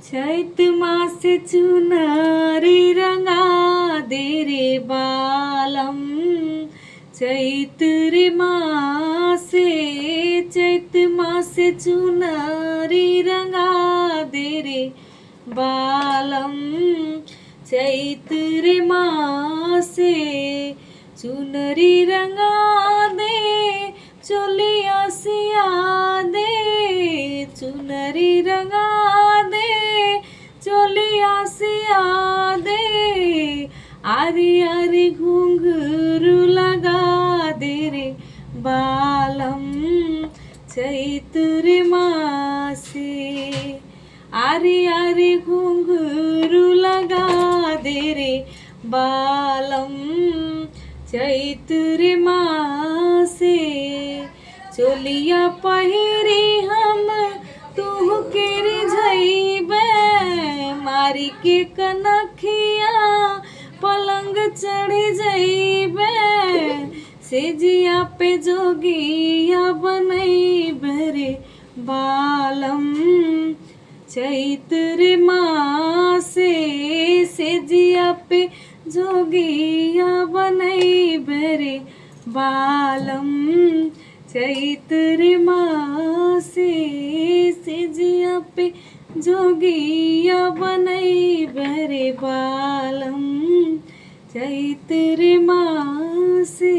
चैत मासे चुनरी रंगा दे रे बालम। चैत रे मासे चैत मासे चुनरी रंगा दे रे बालम। चैत रे मासे चुनरी रंगा दे चोलिया सिया दे। चुनरी रंगा दे चोलिया सिया दे। आरी आरी घुंघरू लगा दे रे बालम। चैत रे मासे आरी आरी घुंघरू लगा दे रे बालम। चैत रे मासे चोलिया पहिरी हम तू के रिझैबे। मारी के कनखिया पलंग चढ़ जइबे। सेजिया पे जोगिया बनैबे रे बालम। चैत रे मासे सेजिया पे जोगिया बनैबे रे बालम। चैत रे मासे सेजिया पे जोगिया बनैबे रे बालम। चैत रे मासे।